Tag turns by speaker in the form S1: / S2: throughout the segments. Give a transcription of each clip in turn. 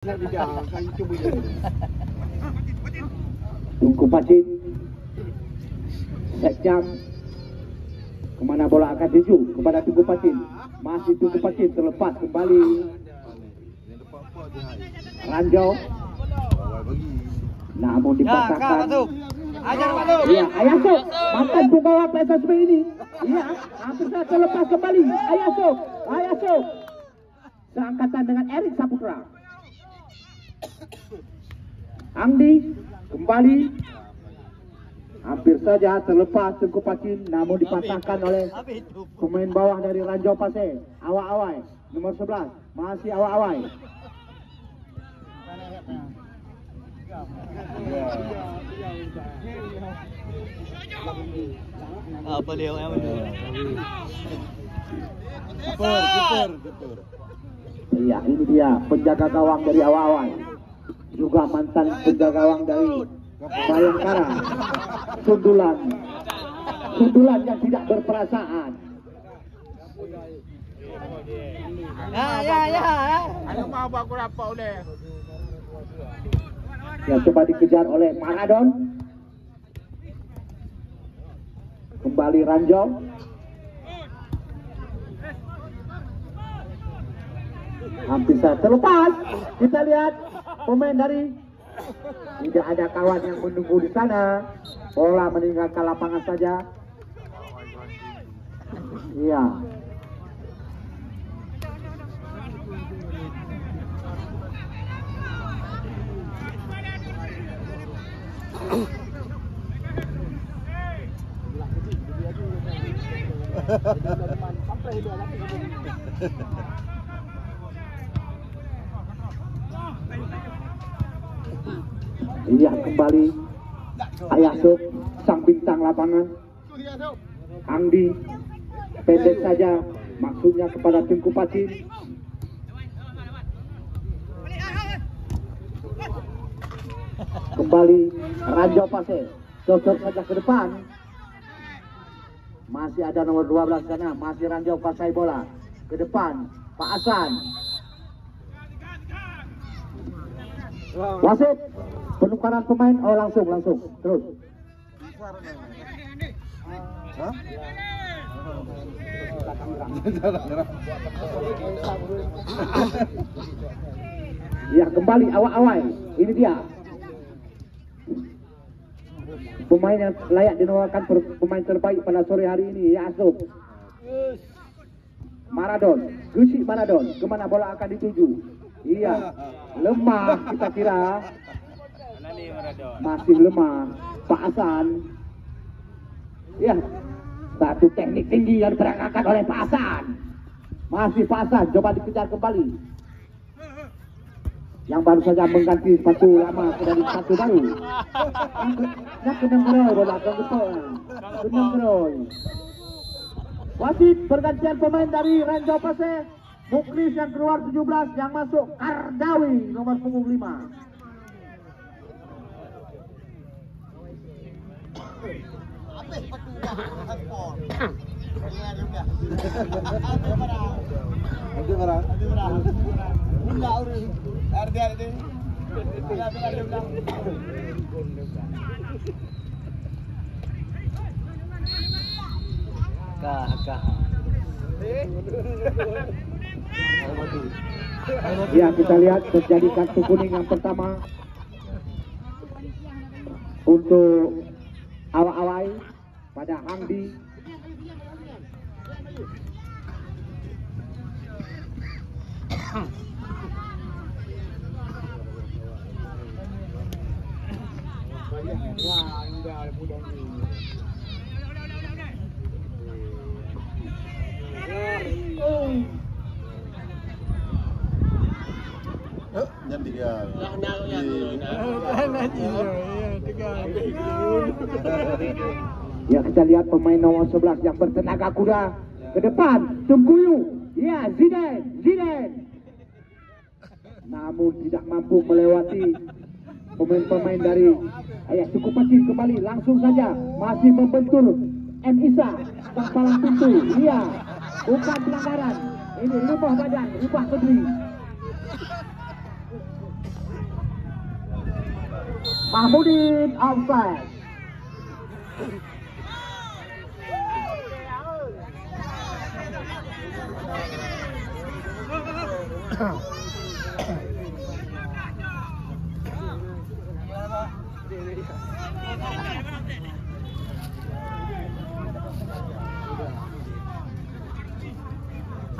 S1: Tunggu Pacin. Sekjam. Kemana bola akan tuju? Kepada Tunggu Pacin. Masih Tunggu Pacin terlepas kembali. Ranjau. Namun dipaksakan. Iya, Ayaso. Mantan penggawa PSSB ini. Iya, hampir saja terlepas kembali. Ayaso. Seangkatan dengan Erik Saputra. Angdi kembali, hampir saja terlepas Tunggu Pacin, namun dipatahkan oleh pemain bawah dari Ranjau Pasir. Awai nomor 11 masih awai.
S2: Apa dia yang itu? Kiper.
S1: Iya, ini dia penjaga gawang dari awai. Juga mantan penjaga gawang dari Bayangkara. Sundulan yang tidak berperasaan. Ya, coba dikejar oleh Maradon. Kembali Ranjau. Hampir saja terlepas. Kita lihat pemain dari tidak ada kawan yang menunggu di sana. Bola meninggalkan lapangan saja. Iya. Iya, kembali Ayaso, sang bintang lapangan. Angdi pendek saja, maksudnya kepada Tunggu Pacin. Kembali Ranjau Pasir, cocok saja ke depan. Masih ada nomor 12 sana, masih Ranjau Pasir bola ke depan. Pak Hasan. Wasit penukaran pemain. Oh, langsung terus. Ya, kembali awai. Ini dia pemain yang layak dinobatkan pemain terbaik pada sore hari ini. Ya, Asuk Maradon, Gusi Maradon. Kemana bola akan dituju? Iya, lemah kita kira. Masih lemah Pak Hasan. Ya, satu teknik tinggi yang diperagakan oleh Pak Hasan. Masih Pak Hasan, coba dikejar kembali. Yang baru saja mengganti sepatu lama dari sepatu baru. Nak kenang geroy bola akan betul. Kenang geroy. Wasit pergantian pemain dari Ranjau Pasir. Muklis yang keluar 17, yang masuk Kardawi nomor punggung 5. Ya, kita lihat terjadi kartu kuning yang pertama untuk awai pada Angdi. Ya, kita lihat pemain nomor 11 yang bertenaga kuda ke depan, Tungguyu. Ya, Zidane. Namun tidak mampu melewati pemain-pemain dari Tunggu Pacin. Kembali langsung saja, masih membentur M. Isa, sang palang pintu. Iya, bukan pelanggaran. Ini rubah badan, rubah kedui. Mahmudin offside.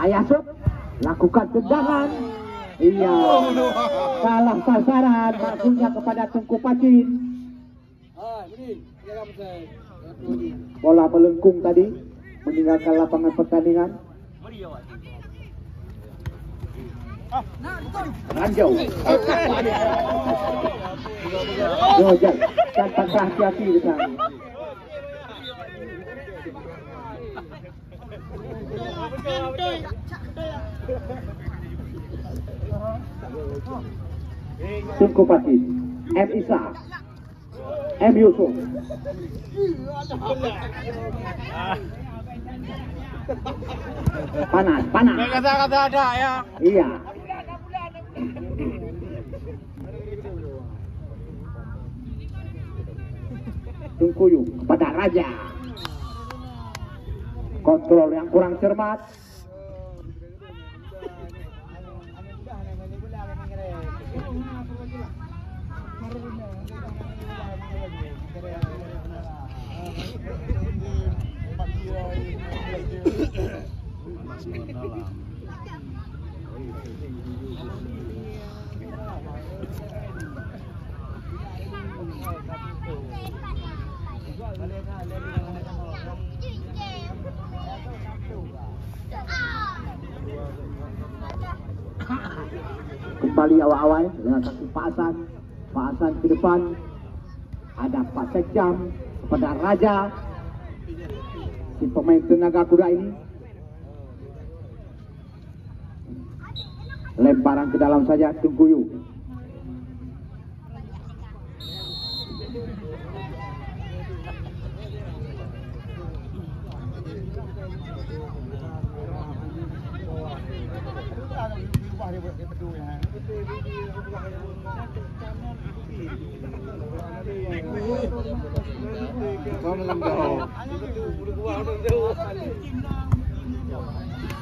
S1: Ayasuk lakukan tendangan. Iya, salah sasaran, maksudnya kepada Tengku Pacin. Bola melengkung tadi, meninggalkan lapangan pertandingan. Ranjau. Jojan, tanpa hati-hati di sana. Tengku Pacin, M. Isa, M. Yusuf. Panas.
S2: Kata-kata ada ya.
S1: Iya. Tungkuyu kepada Raja. Kontrol yang kurang cermat. Kembali awal-awal dengan satu pasan ke depan. Ada Pak Sekjam kepada Raja, si pemain tenaga kuda ini. Lemparan ke dalam saja Tungkuyu.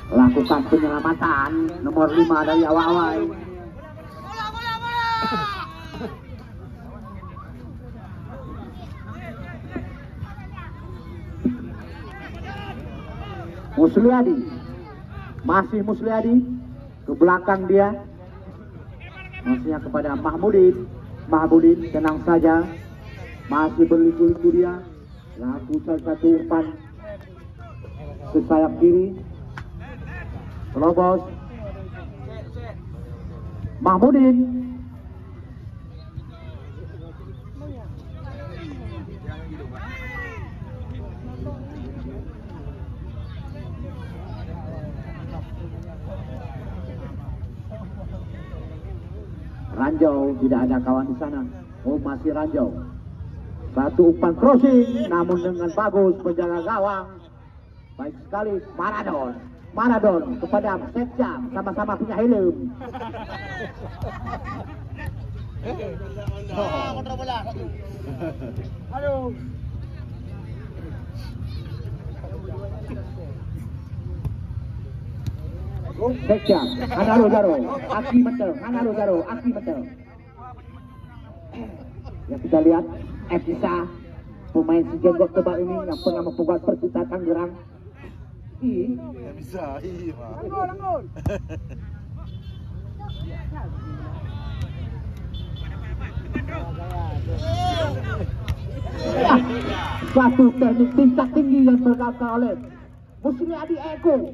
S1: Lakukan penyelamatan nomor 5 dari awal-awal. Musliadi, masih Musliadi ke belakang dia, maksudnya kepada Mahmudin, tenang saja, masih berliku-liku dia, lakukan satu umpan ke sayap kiri, terobos, Mahmudin, Ranjau, tidak ada kawan di sana. Oh, masih Ranjau. Satu umpan crossing, namun dengan bagus penjaga gawang. Baik sekali, Maradon kepada Sekjam, sama-sama punya helm. Aduh. Sekjam, Hanaro Jaro, Aki betul. Ya, kita lihat Efisa, pemain si jenggot tebal ini yang pernah membuat Persita Tangerang.
S2: Bisa, iya.
S1: Suatu teknik tingkat tinggi yang berkata oleh Musliadi Eko.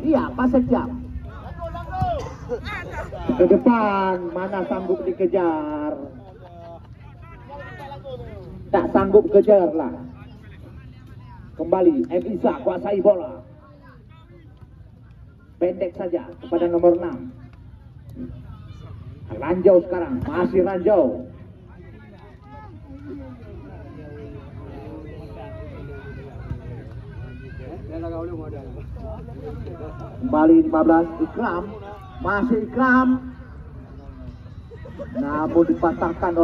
S1: Iya, Pak Sekjam. Ke depan, mana sanggup dikejar. Tak sanggup kejar lah. Kembali, M. Isa kuasai bola. Pendek saja kepada nomor 6. Ranjau sekarang, masih Ranjau. Kembali 15, Ikram, masih Ikram. namun dipatahkan